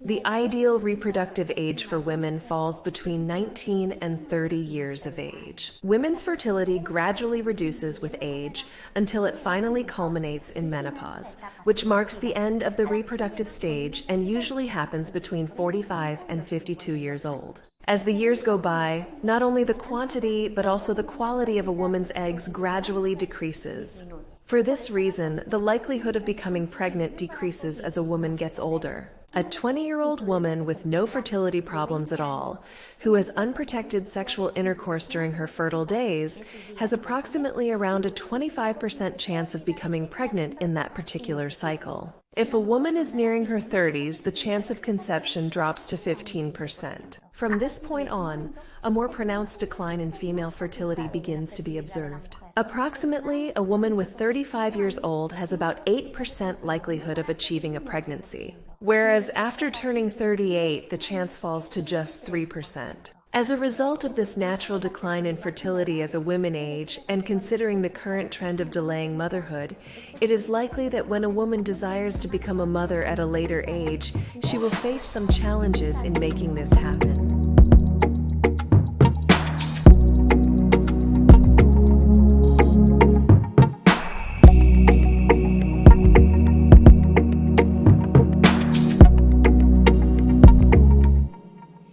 The ideal reproductive age for women falls between 19 and 30 years of age. Women's fertility gradually reduces with age until it finally culminates in menopause, which marks the end of the reproductive stage and usually happens between 45 and 52 years old. As the years go by, not only the quantity but also the quality of a woman's eggs gradually decreases. For this reason, the likelihood of becoming pregnant decreases as a woman gets older. A 20-year-old woman with no fertility problems at all, who has unprotected sexual intercourse during her fertile days, has approximately around a 25% chance of becoming pregnant in that particular cycle. If a woman is nearing her 30s, the chance of conception drops to 15%. From this point on, a more pronounced decline in female fertility begins to be observed. Approximately, a woman with 35 years old has about 8% likelihood of achieving a pregnancy, whereas after turning 38, the chance falls to just 3%. As a result of this natural decline in fertility as a woman age, and considering the current trend of delaying motherhood, it is likely that when a woman desires to become a mother at a later age, she will face some challenges in making this happen.